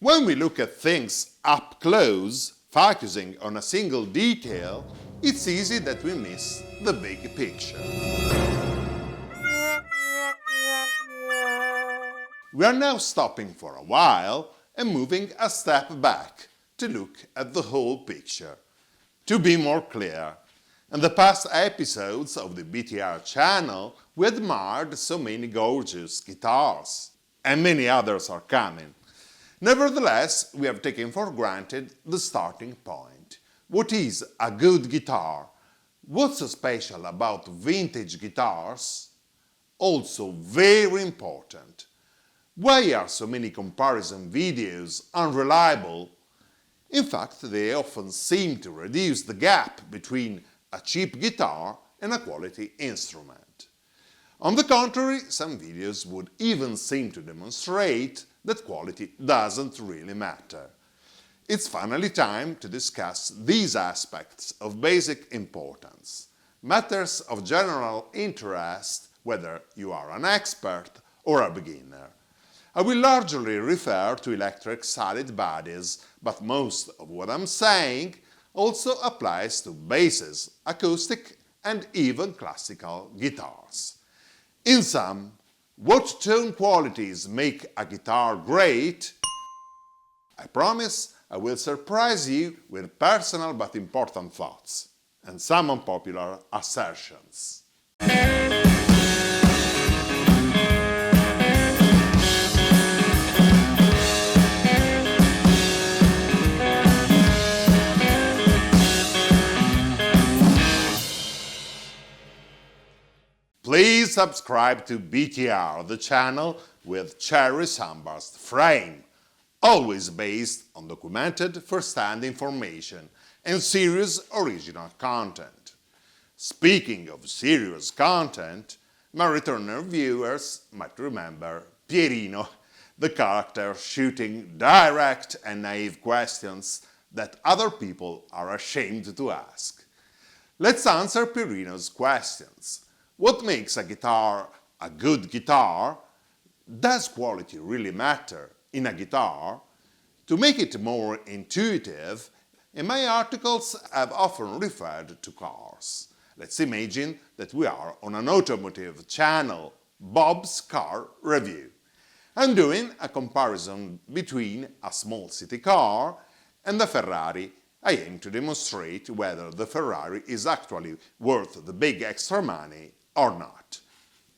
When we look at things up close, focusing on a single detail, it's easy that we miss the big picture. We are now stopping for a while and moving a step back to look at the whole picture. To be more clear, in the past episodes of the BTR channel, we admired so many gorgeous guitars, and many others are coming. Nevertheless, we have taken for granted the starting point. What is a good guitar? What's so special about vintage guitars? Also very important, why are so many comparison videos unreliable? In fact, they often seem to reduce the gap between a cheap guitar and a quality instrument. On the contrary, some videos would even seem to demonstrate that quality doesn't really matter. It's finally time to discuss these aspects of basic importance, matters of general interest, whether you are an expert or a beginner. I will largely refer to electric solid bodies, but most of what I'm saying also applies to basses, acoustic and even classical guitars. In sum, what tone qualities make a guitar great? I promise I will surprise you with personal but important thoughts and some unpopular assertions. Please subscribe to BTR, the channel with cherry sunburst frame, always based on documented first-hand information and serious original content. Speaking of serious content, my returner viewers might remember Pierino, the character shooting direct and naive questions that other people are ashamed to ask. Let's answer Pierino's questions. What makes a guitar a good guitar? Does quality really matter in a guitar? To make it more intuitive, in my articles I've often referred to cars. Let's imagine that we are on an automotive channel, Bob's Car Review. I'm doing a comparison between a small city car and a Ferrari. I aim to demonstrate whether the Ferrari is actually worth the big extra money or not.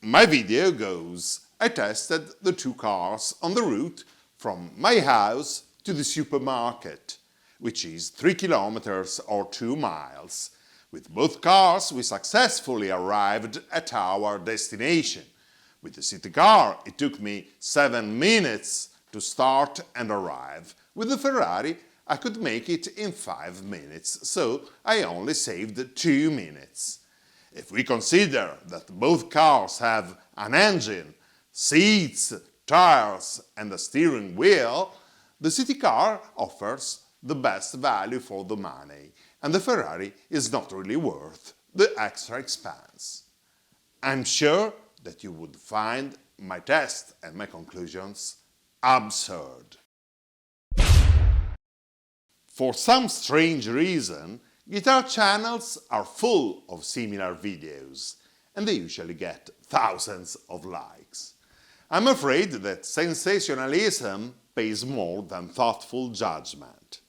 My video goes, I tested the two cars on the route from my house to the supermarket, which is 3 kilometers or 2 miles. With both cars we successfully arrived at our destination. With the city car it took me 7 minutes to start and arrive. With the Ferrari I could make it in 5 minutes, so I only saved 2 minutes. If we consider that both cars have an engine, seats, tires and a steering wheel, the city car offers the best value for the money, and the Ferrari is not really worth the extra expense. I'm sure that you would find my test and my conclusions absurd. For some strange reason, guitar channels are full of similar videos, and they usually get thousands of likes. I'm afraid that sensationalism pays more than thoughtful judgment.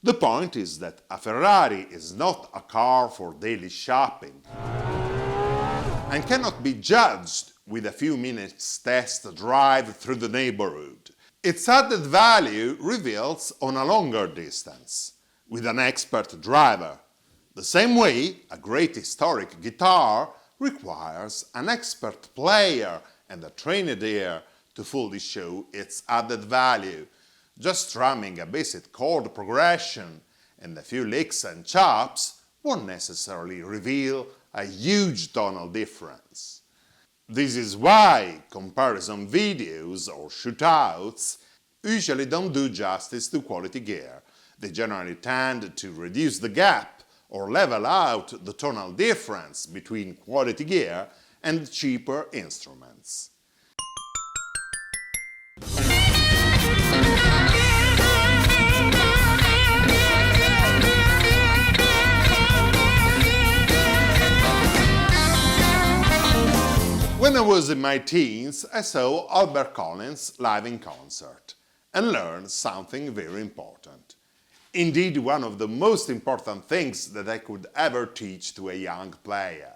The point is that a Ferrari is not a car for daily shopping and cannot be judged with a few minutes test drive through the neighborhood. Its added value reveals on a longer distance, with an expert driver. The same way, a great historic guitar requires an expert player and a trained ear to fully show its added value. Just strumming a basic chord progression and a few licks and chops won't necessarily reveal a huge tonal difference. This is why comparison videos or shootouts usually don't do justice to quality gear. They generally tend to reduce the gap or level out the tonal difference between quality gear and cheaper instruments. was in my teens, I saw Albert Collins live in concert and learned something very important. Indeed, one of the most important things that I could ever teach to a young player.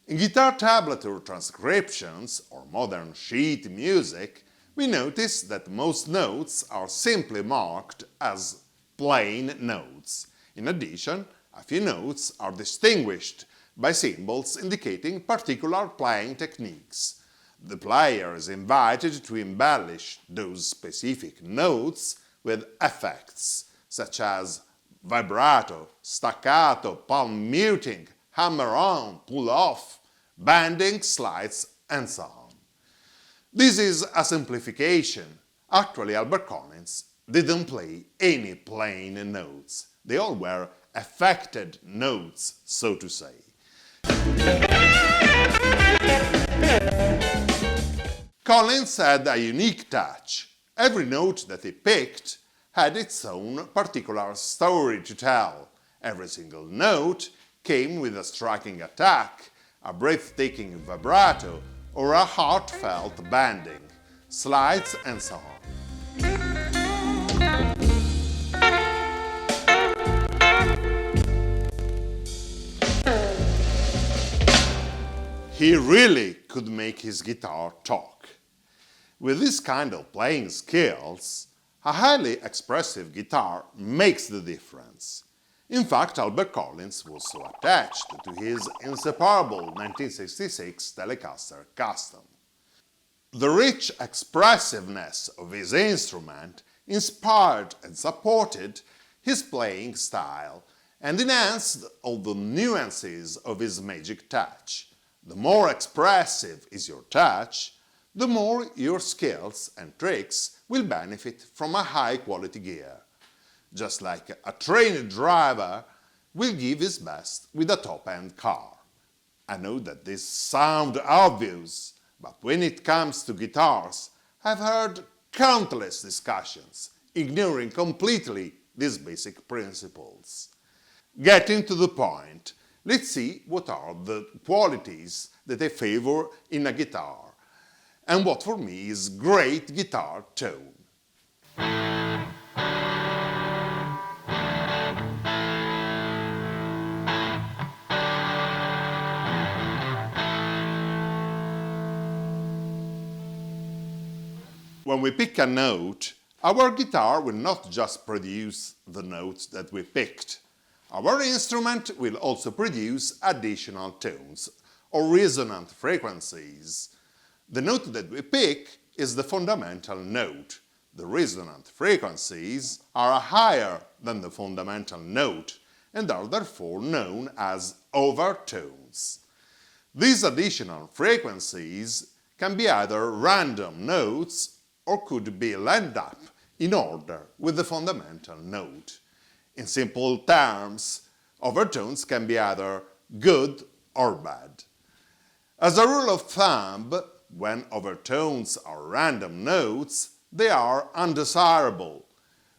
In guitar tablature transcriptions, or modern sheet music, we notice that most notes are simply marked as plain notes. In addition, a few notes are distinguished by symbols indicating particular playing techniques. The player is invited to embellish those specific notes with effects, such as vibrato, staccato, palm muting, hammer-on, pull-off, bending, slides, and so on. This is a simplification. Actually, Albert Collins didn't play any plain notes. They all were affected notes, so to say. Collins had a unique touch. Every note that he picked had its own particular story to tell. Every single note came with a striking attack, a breathtaking vibrato, or a heartfelt bending, slides, and so on. He really could make his guitar talk. With this kind of playing skills, a highly expressive guitar makes the difference. In fact, Albert Collins was so attached to his inseparable 1966 Telecaster Custom. The rich expressiveness of his instrument inspired and supported his playing style and enhanced all the nuances of his magic touch. The more expressive is your touch, the more your skills and tricks will benefit from a high-quality gear. Just like a trained driver will give his best with a top-end car. I know that this sounds obvious, but when it comes to guitars, I've heard countless discussions, ignoring completely these basic principles. Getting to the point, let's see what are the qualities that I favor in a guitar, and what for me is great guitar tone. When we pick a note, our guitar will not just produce the notes that we picked. Our instrument will also produce additional tones or resonant frequencies. The note that we pick is the fundamental note. The resonant frequencies are higher than the fundamental note and are therefore known as overtones. These additional frequencies can be either random notes or could be lined up in order with the fundamental note. In simple terms, overtones can be either good or bad. As a rule of thumb, when overtones are random notes, they are undesirable.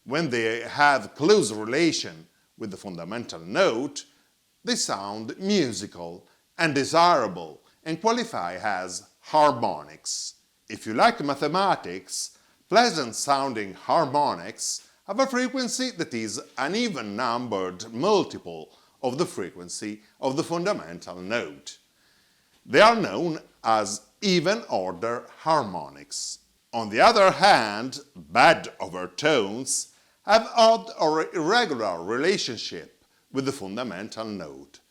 When they have close relation with the fundamental note, they sound musical and desirable and qualify as harmonics. If you like mathematics, pleasant-sounding harmonics have a frequency that is an even-numbered multiple of the frequency of the fundamental note. They are known as even-order harmonics. On the other hand, bad overtones have odd or irregular relationship with the fundamental note.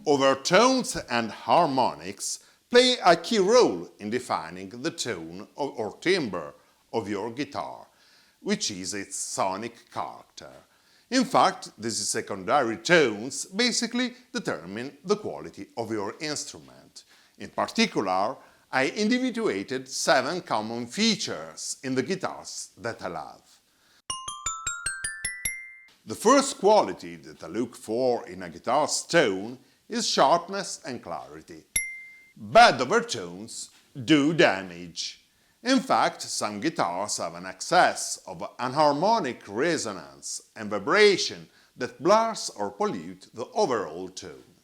Overtones and harmonics play a key role in defining the tone or timbre of your guitar, which is its sonic character. In fact, these secondary tones basically determine the quality of your instrument. In particular, I individuated 7 common features in the guitars that I love. The first quality that I look for in a guitar's tone is sharpness and clarity. Bad overtones do damage. In fact, some guitars have an excess of anharmonic resonance and vibration that blurs or pollute the overall tone.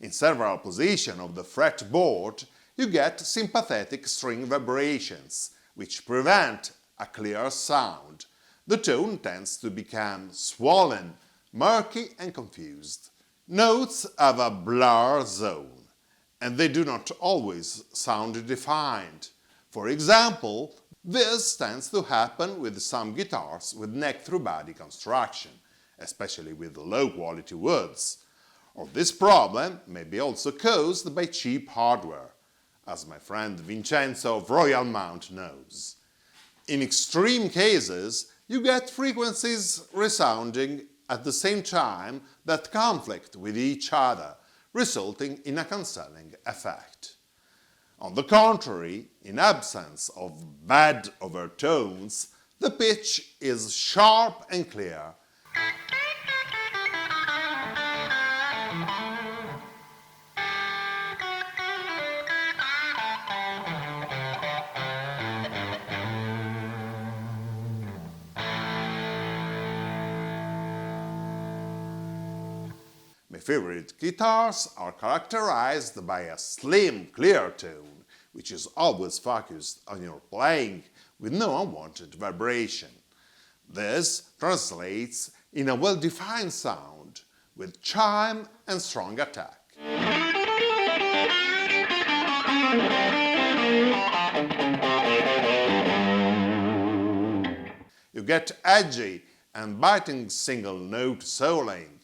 In several positions of the fretboard, you get sympathetic string vibrations, which prevent a clear sound. The tone tends to become swollen, murky and confused. Notes have a blur zone, and they do not always sound defined. For example, this tends to happen with some guitars with neck-through-body construction, especially with low-quality woods. Or this problem may be also caused by cheap hardware, as my friend Vincenzo of Royal Mount knows. In extreme cases, you get frequencies resounding at the same time that conflict with each other, resulting in a cancelling effect. On the contrary, in absence of bad overtones, the pitch is sharp and clear. My favorite guitars are characterized by a slim, clear tone, which is always focused on your playing with no unwanted vibration. This translates in a well-defined sound with chime and strong attack. You get edgy and biting single-note soloing,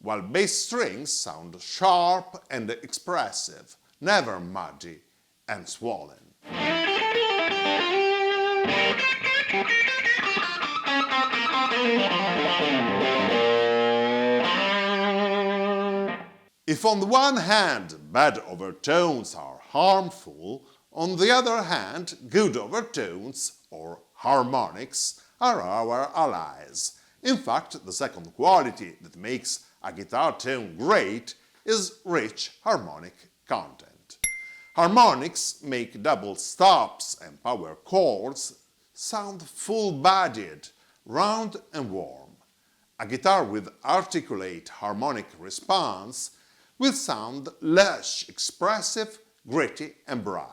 while bass strings sound sharp and expressive, never muddy and swollen. If on the one hand bad overtones are harmful, on the other hand good overtones, or harmonics, are our allies. In fact, the second quality that makes a guitar tone great is rich harmonic content. Harmonics make double stops and power chords sound full-bodied, round and warm. A guitar with articulate harmonic response will sound lush, expressive, gritty and bright.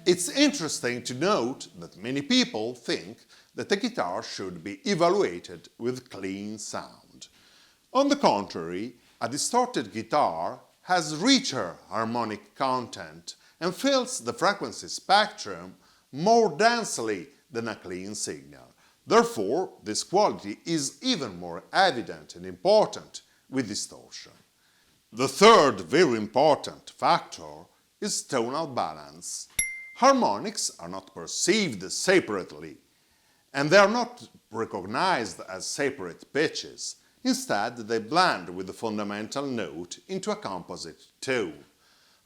It's interesting to note that many people think that a guitar should be evaluated with clean sound. On the contrary, a distorted guitar has richer harmonic content and fills the frequency spectrum more densely than a clean signal. Therefore, this quality is even more evident and important with distortion. The third very important factor is tonal balance. Harmonics are not perceived separately, and they are not recognized as separate pitches. Instead, they blend with the fundamental note into a composite tone.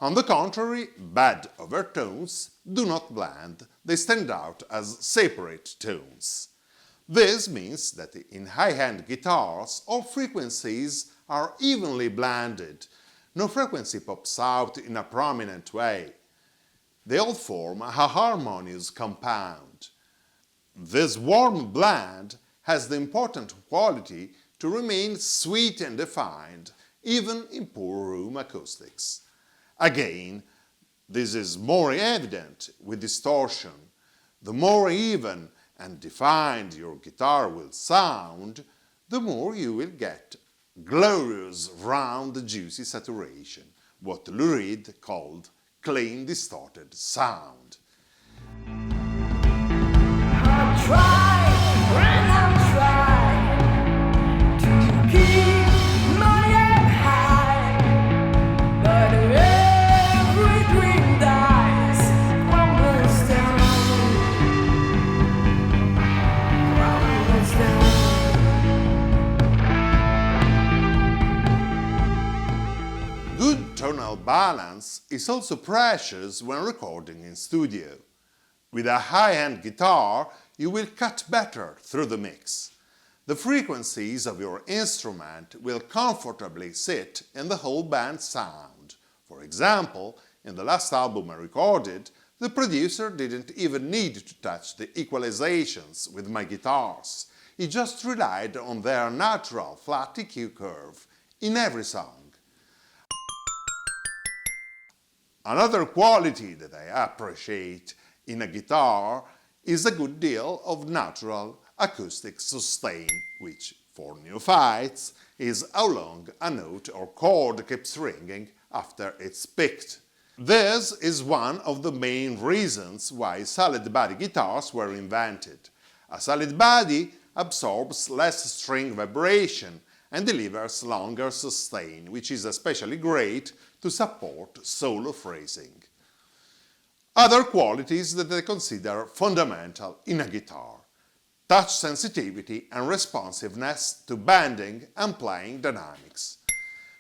On the contrary, bad overtones do not blend, they stand out as separate tones. This means that in high-end guitars, all frequencies are evenly blended. No frequency pops out in a prominent way. They all form a harmonious compound. This warm blend has the important quality to remain sweet and defined, even in poor room acoustics. Again, this is more evident with distortion. The more even and defined your guitar will sound, the more you will get glorious, round, juicy saturation, what Lou Reed called clean distorted sound. I try and I try to keep my head high, but every dream dies, crumbles down, crumbles down. Good tonal balance is also precious when recording in studio. With a high-end guitar, you will cut better through the mix. The frequencies of your instrument will comfortably sit in the whole band's sound. For example, in the last album I recorded, the producer didn't even need to touch the equalizations with my guitars. He just relied on their natural flat EQ curve in every song. Another quality that I appreciate in a guitar is a good deal of natural acoustic sustain, which, for neophytes, is how long a note or chord keeps ringing after it's picked. This is one of the main reasons why solid body guitars were invented. A solid body absorbs less string vibration and delivers longer sustain, which is especially great to support solo phrasing. Other qualities that I consider fundamental in a guitar: touch sensitivity and responsiveness to bending and playing dynamics.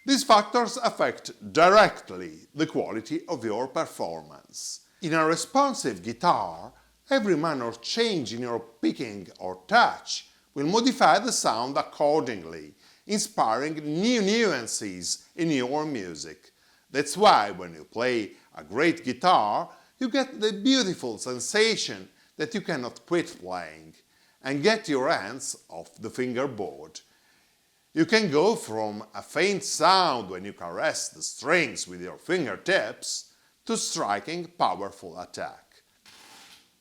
These factors affect directly the quality of your performance. In a responsive guitar, every minor change in your picking or touch will modify the sound accordingly, inspiring new nuances in your music. That's why when you play a great guitar, you get the beautiful sensation that you cannot quit playing and get your hands off the fingerboard. You can go from a faint sound when you caress the strings with your fingertips to striking powerful attack.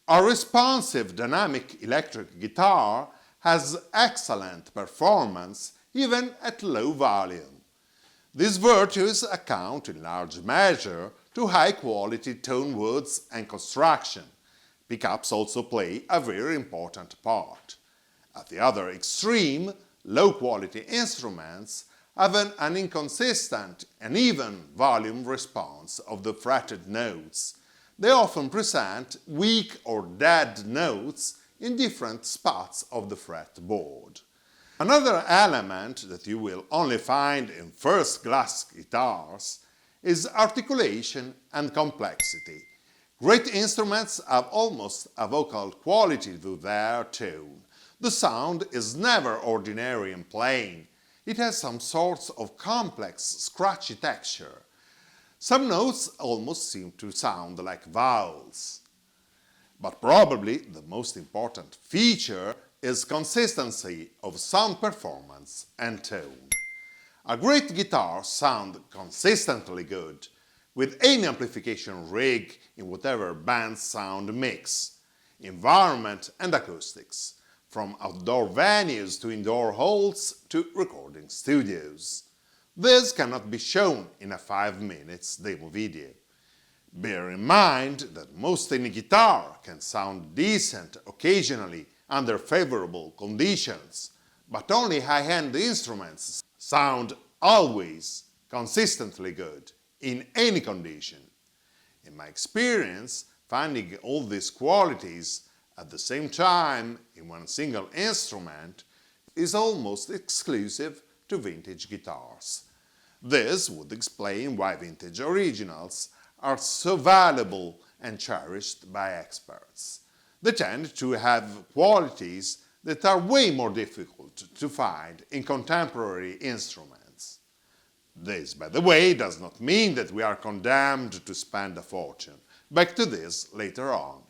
A responsive dynamic electric guitar has excellent performance even at low volume. These virtues account in large measure to high-quality tone woods and construction. Pickups also play a very important part. At the other extreme, low-quality instruments have an inconsistent and even volume response of the fretted notes. They often present weak or dead notes in different spots of the fretboard. Another element that you will only find in first-class guitars is articulation and complexity. Great instruments have almost a vocal quality to their tone. The sound is never ordinary and plain. It has some sorts of complex, scratchy texture. Some notes almost seem to sound like vowels. But probably the most important feature is consistency of sound performance and tone. A great guitar sounds consistently good, with any amplification rig in whatever band's sound mix, environment and acoustics, from outdoor venues to indoor halls to recording studios. This cannot be shown in a 5-minute demo video. Bear in mind that most any guitar can sound decent occasionally under favorable conditions, but only high-end instruments sound always consistently good in any condition. In my experience, finding all these qualities at the same time in one single instrument is almost exclusive to vintage guitars. This would explain why vintage originals are so valuable and cherished by experts. They tend to have qualities that are way more difficult to find in contemporary instruments. This, by the way, does not mean that we are condemned to spend a fortune. Back to this later on.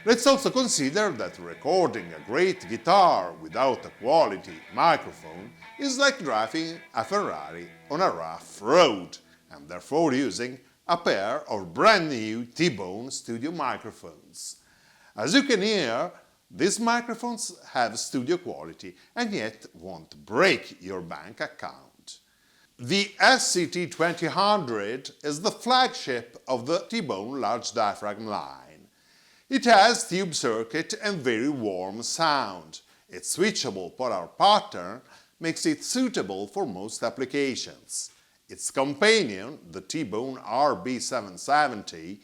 Let's also consider that recording a great guitar without a quality microphone is like driving a Ferrari on a rough road, and therefore using a pair of brand new T-Bone studio microphones. As you can hear, these microphones have studio quality and yet won't break your bank account. The SCT-2000 is the flagship of the T-Bone large diaphragm line. It has tube circuit and very warm sound. Its switchable polar pattern makes it suitable for most applications. Its companion, the T-Bone RB770,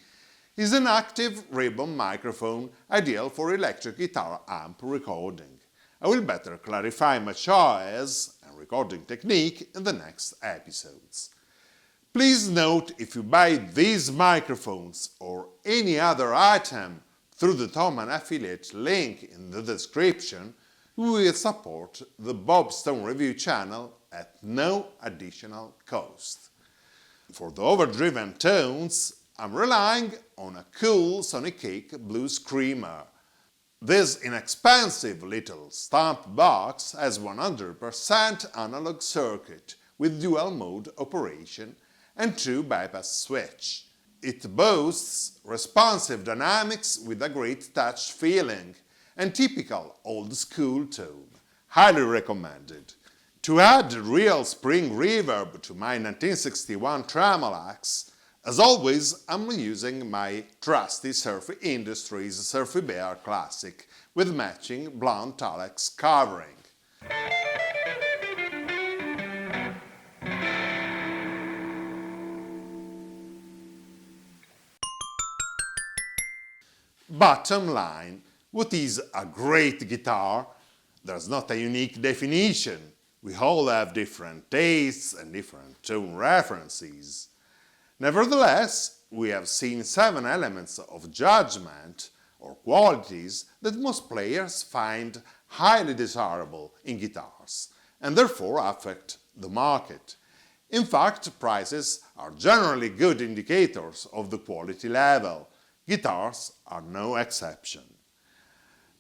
is an active ribbon microphone ideal for electric guitar amp recording. I will better clarify my choice and recording technique in the next episodes. Please note, if you buy these microphones or any other item through the Thomann affiliate link in the description, you will support the Bob Stone Review channel at no additional cost. For the overdriven tones, I'm relying on a cool Sonic Cake Blue Screamer. This inexpensive little stump box has 100% analog circuit with dual mode operation and true bypass switch. It boasts responsive dynamics with a great touch feeling and typical old-school tone. Highly recommended. To add real spring reverb to my 1961 Tremolax, as always, I'm using my trusty Surfy Industries Surfy Bear Classic with matching blonde Talex covering. Bottom line, what is a great guitar? There's not a unique definition. We all have different tastes and different tone references. Nevertheless, we have seen 7 elements of judgment or qualities that most players find highly desirable in guitars and therefore affect the market. In fact, prices are generally good indicators of the quality level. Guitars are no exception.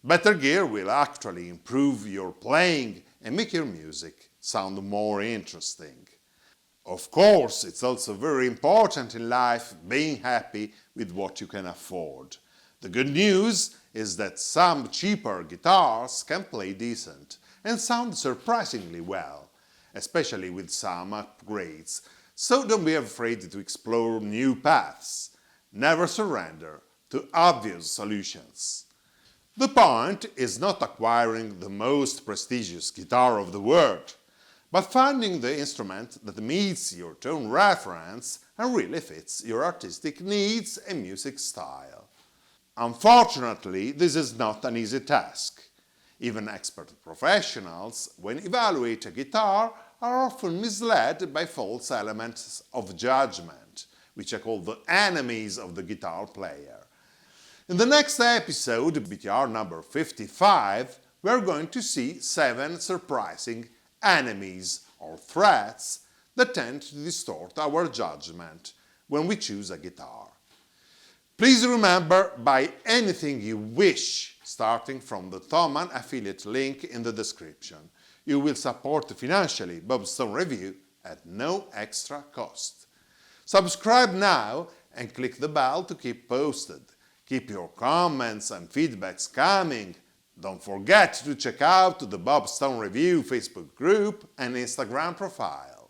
Better gear will actually improve your playing and make your music sound more interesting. Of course, it's also very important in life being happy with what you can afford. The good news is that some cheaper guitars can play decent and sound surprisingly well, especially with some upgrades, so don't be afraid to explore new paths. Never surrender to obvious solutions. The point is not acquiring the most prestigious guitar of the world, but finding the instrument that meets your tone reference and really fits your artistic needs and music style. Unfortunately, this is not an easy task. Even expert professionals, when evaluate a guitar, are often misled by false elements of judgment, which I call the enemies of the guitar player. In the next episode, BTR number 55, we are going to see 7 surprising enemies or threats that tend to distort our judgment when we choose a guitar. Please remember, buy anything you wish, starting from the Thomann affiliate link in the description. You will support financially Bob Stone Review at no extra cost. Subscribe now and click the bell to keep posted. Keep your comments and feedbacks coming. Don't forget to check out the Bob Stone Review Facebook group and Instagram profile.